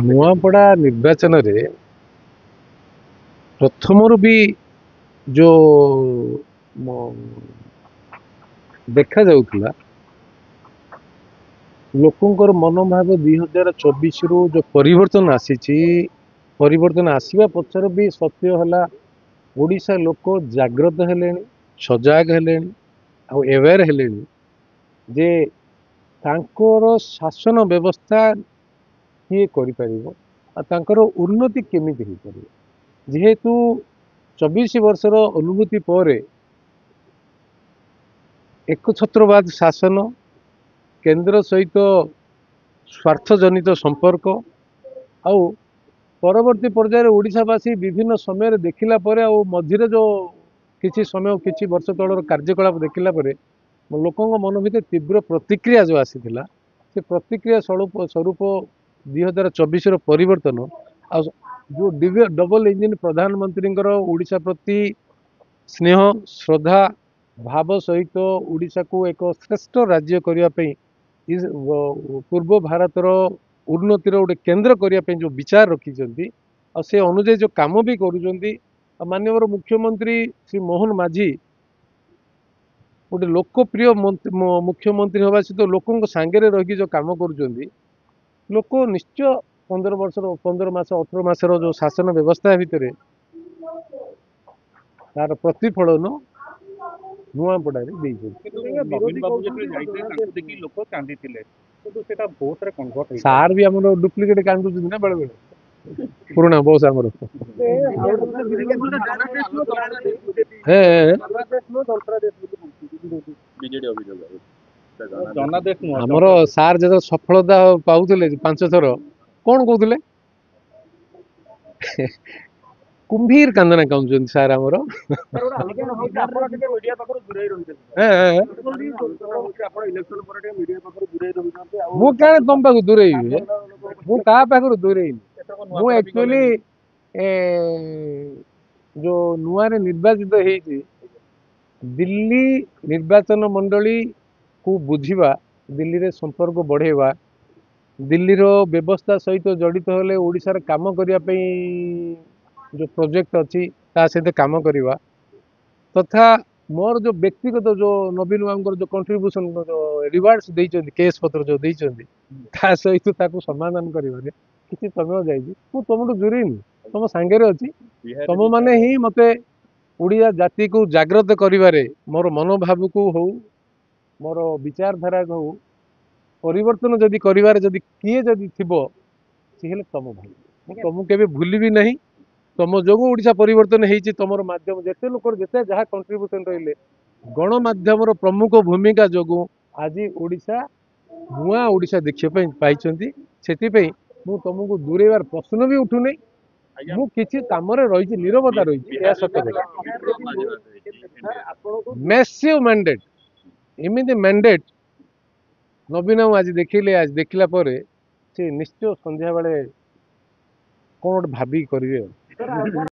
नुआपड़ा निर्वाचन रे प्रथम भी जो देखा जाउथला लोकंकर मनोभाव 2024 रु जो परिवर्तन आसी परिवर्तन आसवा पक्षर भी सत्य है ओडिशा लोक जागृत हेले सजग हेले अवेयर हेले जे तांकर शासन व्यवस्था किए कर उन्नति केमिति हो पार जेहेतु 24 वर्षर अनुभूति पर एकछत्रवाद शासन केंद्र सहित स्वार्थजनित संपर्क आउ परवर्ती पर्यायर ओडिशावासी विभिन्न समय देखिला परे आउ मझिरे जो किछि समय किछि वर्ष तलर कार्यकलाप देखिला परे लोकों मन भीतर तीव्र प्रतिक्रिया जो आसीथिला से प्रतिक्रिया स्वरूप 2024 परिवर्तन आ जो डबल इंजिन प्रधानमंत्री ओडिशा प्रति स्नेह श्रद्धा भाव सहित ओडिशा को एक श्रेष्ठ राज्य करने पूर्व भारतर उन्नतिर गोटे केन्द्र करने जो विचार रखिंट से अनुजाई जो कम भी करुँच माननीय मुख्यमंत्री श्री मोहन माझी गोटे लोकप्रिय मुख्यमंत्री हवा सहित लोकों सांगे रही जो कम कर लोक निश्चय 15 मास 18 मासर जो शासन व्यवस्था भितर तार प्रतिफलन नुआपड़ारे सार भी आम डुप्लिकेट कांदुच ना बेले बेले पुराना बस आमर आमर सार जो सफलता पाऊले 5 थर कौन कहते कुंभीर कांदना कहते सार आमर मु क्या तुम पाक दूरे मु क्या पाखर दूरे मु एक्चुअली जो नुआ निर्वाचित होती दिल्ली निर्वाचन मंडली को बुझीबा दिल्ली रे संपर्क बढ़ेवा दिल्ली रो व्यवस्था सहित जड़ित होले ओडिशार काम करने जो प्रोजेक्ट अच्छी ता सहित काम करवा तथा मोर जो व्यक्तिगत जो नवीन बाबू जो कंट्रीब्यूशन जो रिवार्ड्स देइछन्ति केस पत्र जो देइछन्ति ता सहित ताको समाधान करिवारे किछि समय जाइछि मु तुमटु जुरेनी तुम सांगे अच्छी तुम माने ही मते ओडिया जाति को जागृत करिवारे मोर मनोभाव को हो मोर विचारधारा को हो परिवर्तन जदि करिवारे जदि किए जदि थिबो सिहेले तुम भाई तुमको केबे भूलिबी नहीं तुम जो ओडिशा परिवर्तन होती तुम मध्यम जिते लोक जिते जहाँ कंट्रीब्यूशन रही गणमाध्यम प्रमुख भूमिका जो आज ओडिशा नुआ ओडिशा देखिए पाई मु तुमको दूरेबार प्रश्न भी उठू नहीं मु किसी काम रही नीरवता रही सत मैसिव मैंडेट एमती मैंडेट नवीन आज देखिले आज देखला से निश्चय संध्या बेले कौन गोटे भाभी करेंगे।